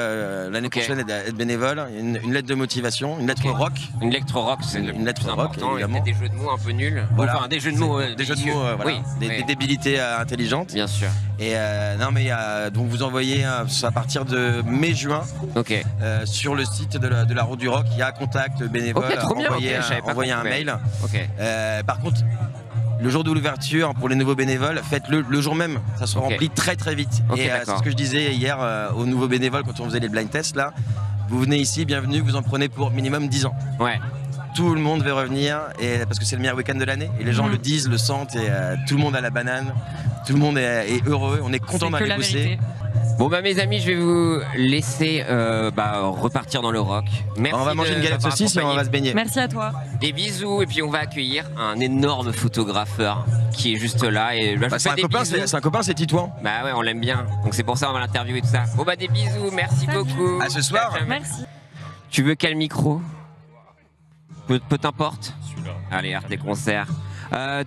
l'année prochaine être bénévole, une lettre de motivation, une lettre rock. Une lettre rock, c'est une lettre rock, important. évidemment. Des jeux de mots un peu nuls. Voilà. Enfin, des jeux de mots. Des jeux de mots, voilà. Oui, des débilités intelligentes. Bien sûr. Et non, mais donc vous envoyez à partir de mai-juin sur le site de la Route du Rock, il y a contact bénévole. Ok, trop bien. Envoyez un mail. Ok. Par contre, le jour de l'ouverture pour les nouveaux bénévoles, faites-le le jour même. Ça se remplit très très vite. Ok, et c'est ce que je disais hier aux nouveaux bénévoles quand on faisait les blind tests là. Vous venez ici, bienvenue, vous en prenez pour minimum 10 ans. Ouais. Tout le monde veut revenir parce que c'est le meilleur week-end de l'année et les gens le disent, le sentent et tout le monde a la banane, tout le monde est heureux, on est content d'aller bosser. Bon bah mes amis, je vais vous laisser repartir dans le rock. Merci. On va manger une galette de saucisse et on va se baigner. Merci à toi. Des bisous et puis on va accueillir un énorme photographeur qui est juste là et c'est un copain, c'est Titouan. Bah ouais, on l'aime bien. Donc c'est pour ça on va l'interviewer et tout ça. Bon bah des bisous, merci beaucoup. À ce soir. Merci. Tu veux quel micro? Peu t'importe. Allez, Art des concerts.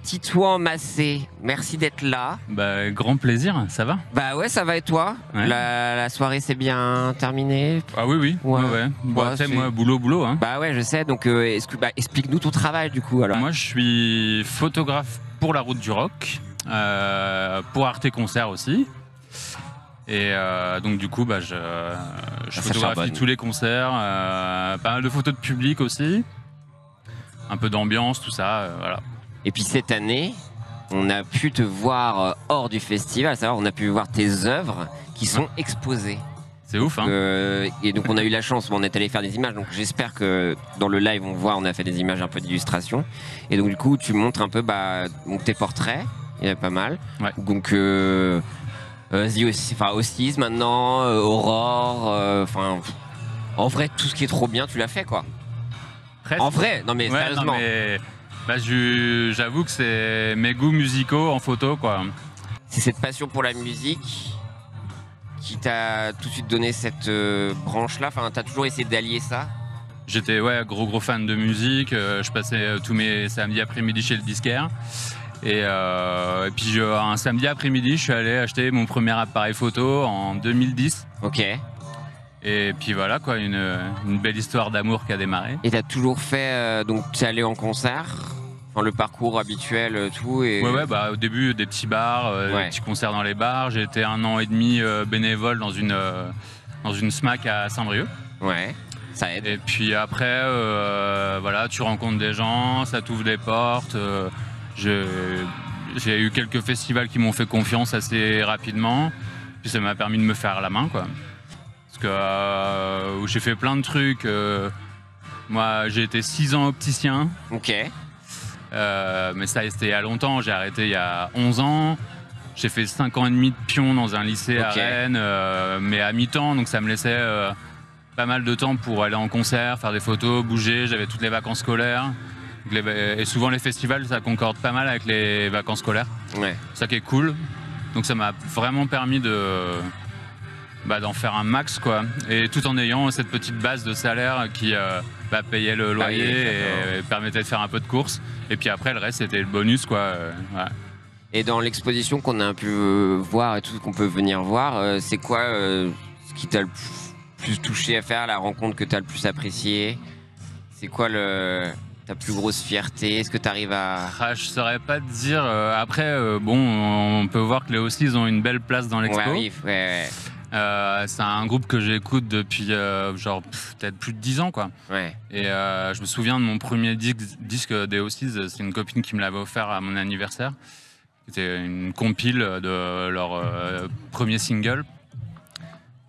Titouan Massé, merci d'être là. Bah, grand plaisir, ça va? Bah ouais, ça va et toi? Ouais. La soirée s'est bien terminée? Ah oui. Ouais. Bon, après, moi, boulot. Hein. Bah ouais, je sais. Donc, explique-nous ton travail du coup. Alors. Moi, je suis photographe pour la Route du Rock, pour Arte Concert aussi. Et donc du coup, je photographie tous les concerts, pas mal de photos de public aussi, un peu d'ambiance, tout ça, voilà. Et puis cette année, on a pu te voir hors du festival, c'est-à-dire on a pu voir tes œuvres qui sont exposées. C'est ouf, hein. Et donc on a eu la chance, on est allé faire des images, donc j'espère que dans le live on a fait des images un peu d'illustration. Et donc du coup tu montres un peu donc tes portraits, il y en a pas mal. Ouais. Donc Ossis maintenant, Aurore, en vrai tout ce qui est trop bien tu l'as fait quoi. Presque. En vrai, non mais sérieusement. Non, mais, j'avoue que c'est mes goûts musicaux en photo quoi. C'est cette passion pour la musique qui t'a tout de suite donné cette branche là, t'as toujours essayé d'allier ça? J'étais gros fan de musique, je passais tous mes samedis après-midi chez le disquaire. Et puis un samedi après-midi, je suis allé acheter mon premier appareil photo en 2010. Ok. Et puis voilà quoi, une belle histoire d'amour qui a démarré. Et t'as toujours fait, donc tu es allé en concert, enfin, le parcours habituel, tout et... Ouais, bah au début des petits bars, des petits concerts dans les bars. J'ai été 1 an et demi bénévole dans une SMAC à Saint-Brieuc. Ouais, ça aide. Et puis après, voilà, tu rencontres des gens, ça t'ouvre des portes. J'ai eu quelques festivals qui m'ont fait confiance assez rapidement. Puis ça m'a permis de me faire la main, quoi. Parce que j'ai fait plein de trucs. Moi, j'ai été 6 ans opticien. Ok. Mais ça, c'était il y a longtemps. J'ai arrêté il y a 11 ans. J'ai fait 5 ans et demi de pion dans un lycée à Rennes, mais à mi-temps. Donc ça me laissait pas mal de temps pour aller en concert, faire des photos, bouger. J'avais toutes les vacances scolaires. Et souvent, les festivals, ça concorde pas mal avec les vacances scolaires. Ouais. Ça qui est cool. Donc ça m'a vraiment permis d'en faire un max, quoi. Et tout en ayant cette petite base de salaire qui payait le loyer et permettait de faire un peu de courses. Et puis après, le reste, c'était le bonus, quoi. Ouais. Et dans l'exposition qu'on a pu voir et tout ce qu'on peut venir voir, c'est quoi ce qui t'a le plus touché à faire, la rencontre que t'as le plus appréciée? C'est quoi ta plus grosse fierté? Est-ce que tu arrives à... Je saurais pas te dire. Après, on peut voir que les Ossis, ils ont une belle place dans l'expo. C'est un groupe que j'écoute depuis peut-être plus de 10 ans, quoi. Ouais. Et je me souviens de mon premier disque des Ossis, c'est une copine qui me l'avait offert à mon anniversaire. C'était une compile de leur premier single.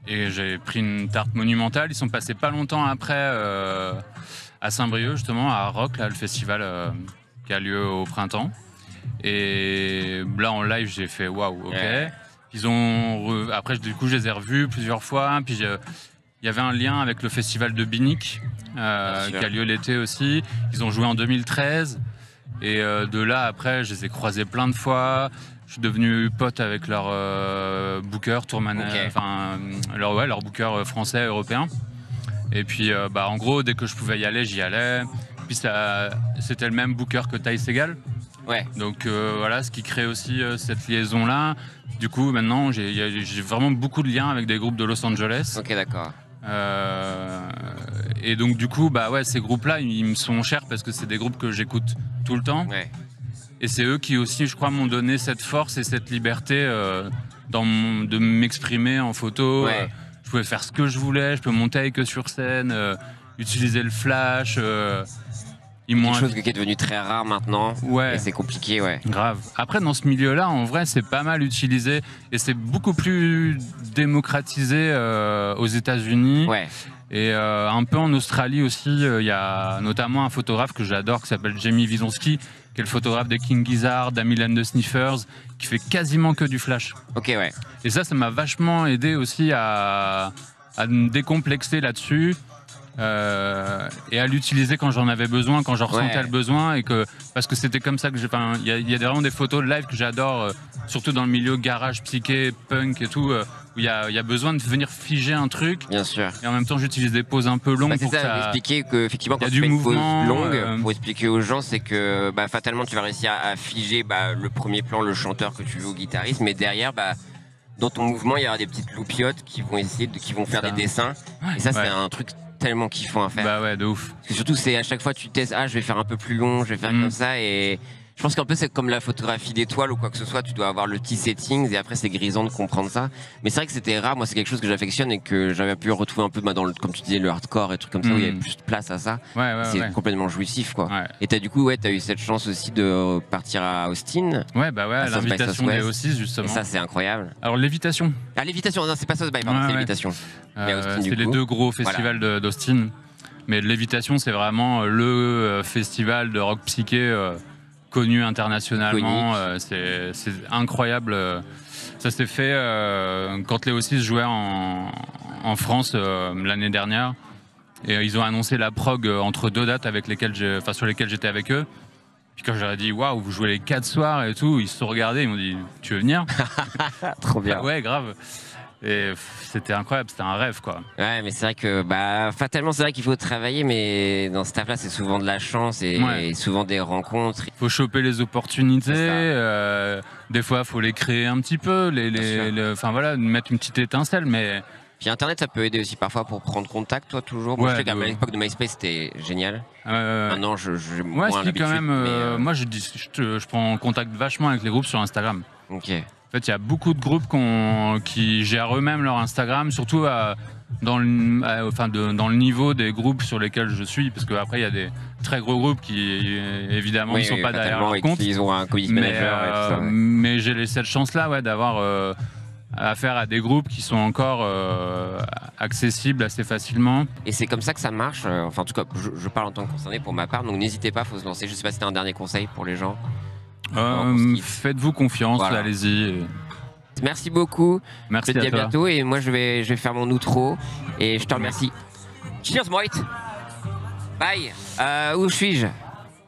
Et j'ai pris une tarte monumentale. Ils sont passés pas longtemps après à Saint-Brieuc, justement, à Rock, là, le festival qui a lieu au printemps. Et là, en live, j'ai fait waouh, ok. Ouais. Après, du coup, je les ai revus plusieurs fois. Puis il y avait un lien avec le festival de Binic, qui a lieu l'été aussi. Ils ont joué en 2013. Et de là, après, je les ai croisés plein de fois. Je suis devenu pote avec leur booker, leur booker français, européen. Et puis, en gros, dès que je pouvais y aller, j'y allais. Puis c'était le même booker que Ty Segall. Ouais. Donc voilà, ce qui crée aussi cette liaison-là. Du coup, maintenant, j'ai vraiment beaucoup de liens avec des groupes de Los Angeles. Ok, d'accord. Et donc, du coup, ces groupes-là, ils me sont chers parce que c'est des groupes que j'écoute tout le temps. Ouais. Et c'est eux qui aussi, je crois, m'ont donné cette force et cette liberté de m'exprimer en photo. Ouais. Je pouvais faire ce que je voulais, je peux monter avec eux sur scène, utiliser le flash. Quelque chose qui est devenu très rare maintenant. Ouais. Et c'est compliqué, ouais. Grave. Après, dans ce milieu-là, en vrai, c'est pas mal utilisé et c'est beaucoup plus démocratisé aux États-Unis. Ouais. Et un peu en Australie aussi, il y a notamment un photographe que j'adore qui s'appelle Jamie Wisniewski, qui est le photographe des King Gizzard, d'Amil and the Sniffers, qui fait quasiment que du flash. Ok, ouais. Et ça m'a vachement aidé aussi à me décomplexer là-dessus. Et à l'utiliser quand j'en avais besoin, quand j'en ressentais le besoin, parce que c'était comme ça que il y a vraiment des photos de live que j'adore, surtout dans le milieu garage, psyché, punk et tout, où il y a besoin de venir figer un truc. Bien sûr. Et en même temps, j'utilise des poses un peu longues. C'est ça, expliquer qu'effectivement, quand tu fais une pose longue, pour expliquer aux gens, c'est que fatalement, tu vas réussir à figer le premier plan, le chanteur que tu veux au guitariste, mais derrière, dans ton mouvement, il y aura des petites loupiottes qui vont faire des dessins. Et ça, c'est un truc tellement kiffant à faire. Bah ouais, de ouf. Parce que surtout, c'est à chaque fois tu testes, je vais faire un peu plus long, je vais faire comme ça, et je pense qu'un peu c'est comme la photographie d'étoiles ou quoi que ce soit, tu dois avoir le petit settings et après c'est grisant de comprendre ça. Mais c'est vrai que c'était rare, moi c'est quelque chose que j'affectionne et que j'avais pu retrouver un peu dans comme tu disais, le hardcore et trucs comme ça où il y avait plus de place à ça. C'est complètement jouissif, quoi. Ouais. Et t'as eu cette chance aussi de partir à Austin. Ouais, à l'invitation des Ossis, justement. Et ça, c'est incroyable. Alors, Lévitation. Ah, Lévitation, non, c'est pas South by, pardon, c'est Lévitation. C'est les deux gros festivals d'Austin. Mais Lévitation, c'est vraiment le festival de rock psyché connu internationalement. C'est incroyable. Ça s'est fait quand les Ossis jouaient en France l'année dernière. Et ils ont annoncé la prog entre deux dates sur lesquelles j'étais avec eux. Puis quand j'aurais dit waouh, vous jouez les 4 soirs et tout, ils se sont regardés, ils m'ont dit tu veux venir? Trop bien. Ouais, grave. Et c'était incroyable, c'était un rêve quoi. Ouais, mais c'est vrai que fatalement c'est vrai qu'il faut travailler, mais dans ce taf-là c'est souvent de la chance et souvent des rencontres. Il faut choper les opportunités, des fois il faut les créer un petit peu, enfin voilà, mettre une petite étincelle, mais... Puis Internet, ça peut aider aussi parfois pour prendre contact, toi, toujours. Moi, je sais qu'à l'époque de MySpace, c'était génial. Maintenant, j'ai moins l'habitude. Quand même, moi, je prends contact vachement avec les groupes sur Instagram. Ok. En fait, il y a beaucoup de groupes qui gèrent eux-mêmes leur Instagram, surtout dans le niveau des groupes sur lesquels je suis, parce qu'après, il y a des très gros groupes qui, évidemment, ne sont pas derrière leur compte. Ils ont un community manager et tout ça. Mais j'ai cette chance-là, d'avoir... affaire à des groupes qui sont encore accessibles assez facilement. Et c'est comme ça que ça marche, enfin en tout cas je parle en tant que concerné pour ma part, donc n'hésitez pas, il faut se lancer. Je sais pas si c'était un dernier conseil pour les gens. Faites-vous confiance, voilà. Allez-y. Merci beaucoup, merci je te dis à toi. bientôt et moi je vais faire mon outro et je te remercie. Cheers mate. Bye. Où suis-je?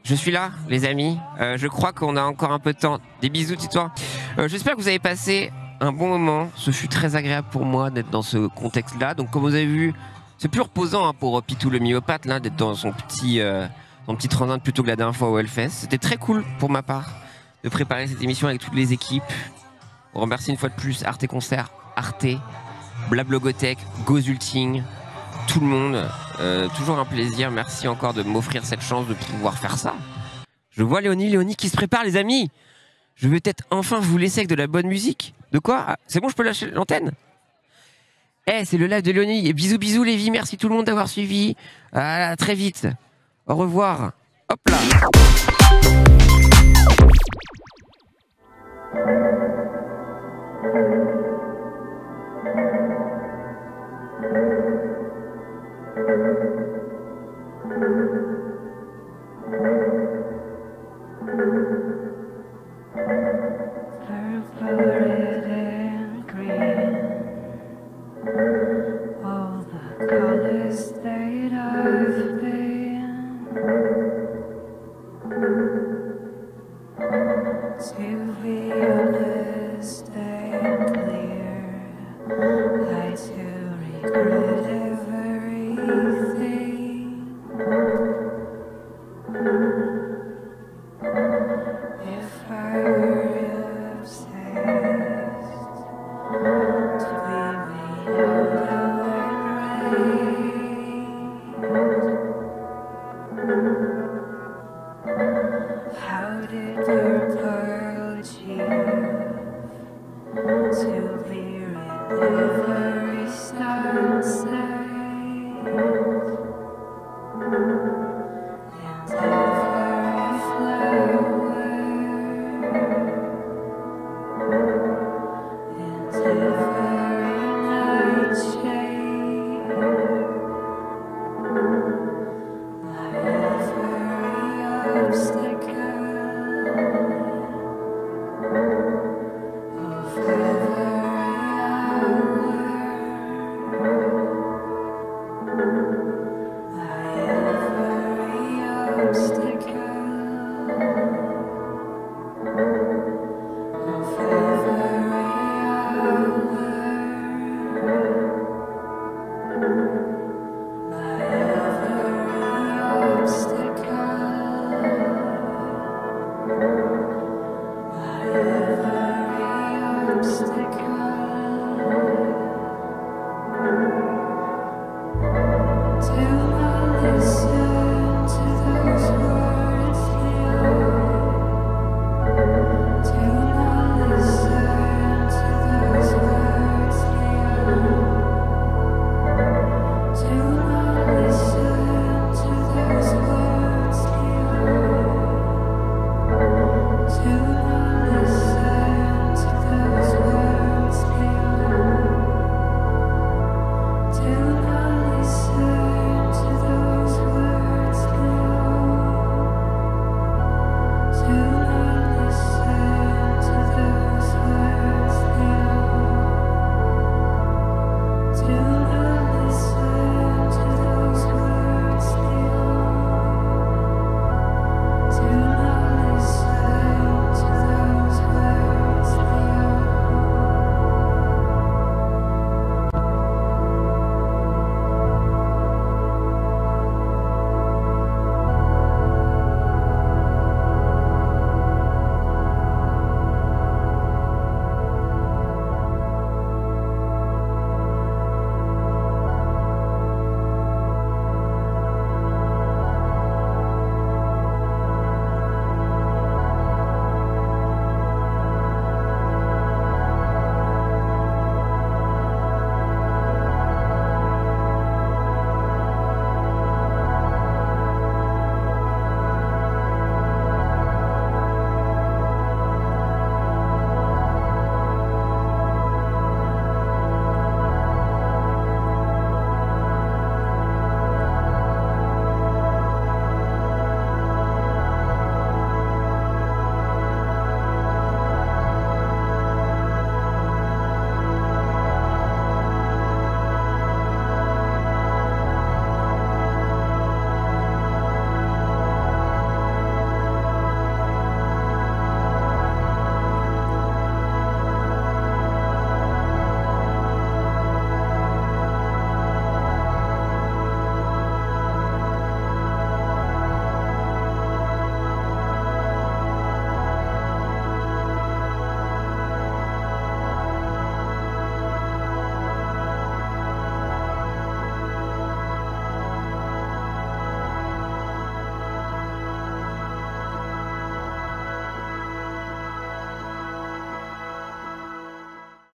Je suis là les amis, je crois qu'on a encore un peu de temps. Des bisous Titouan. J'espère que vous avez passé un bon moment, ce fut très agréable pour moi d'être dans ce contexte-là. Donc comme vous avez vu, c'est plus reposant pour Pitou le myopathe là, d'être dans son petit transat plutôt que la dernière fois au Hellfest. C'était très cool pour ma part de préparer cette émission avec toutes les équipes. On remercie une fois de plus Arte Concert, Arte, Blablogotech, Gozulting, tout le monde. Toujours un plaisir, merci encore de m'offrir cette chance de pouvoir faire ça. Je vois Léonie qui se prépare les amis. Je vais peut-être enfin vous laisser avec de la bonne musique. De quoi? C'est bon, je peux lâcher l'antenne? C'est le live de Léonie. Et bisous Lévi, merci tout le monde d'avoir suivi. À très vite. Au revoir. Hop là. All the colors that I've been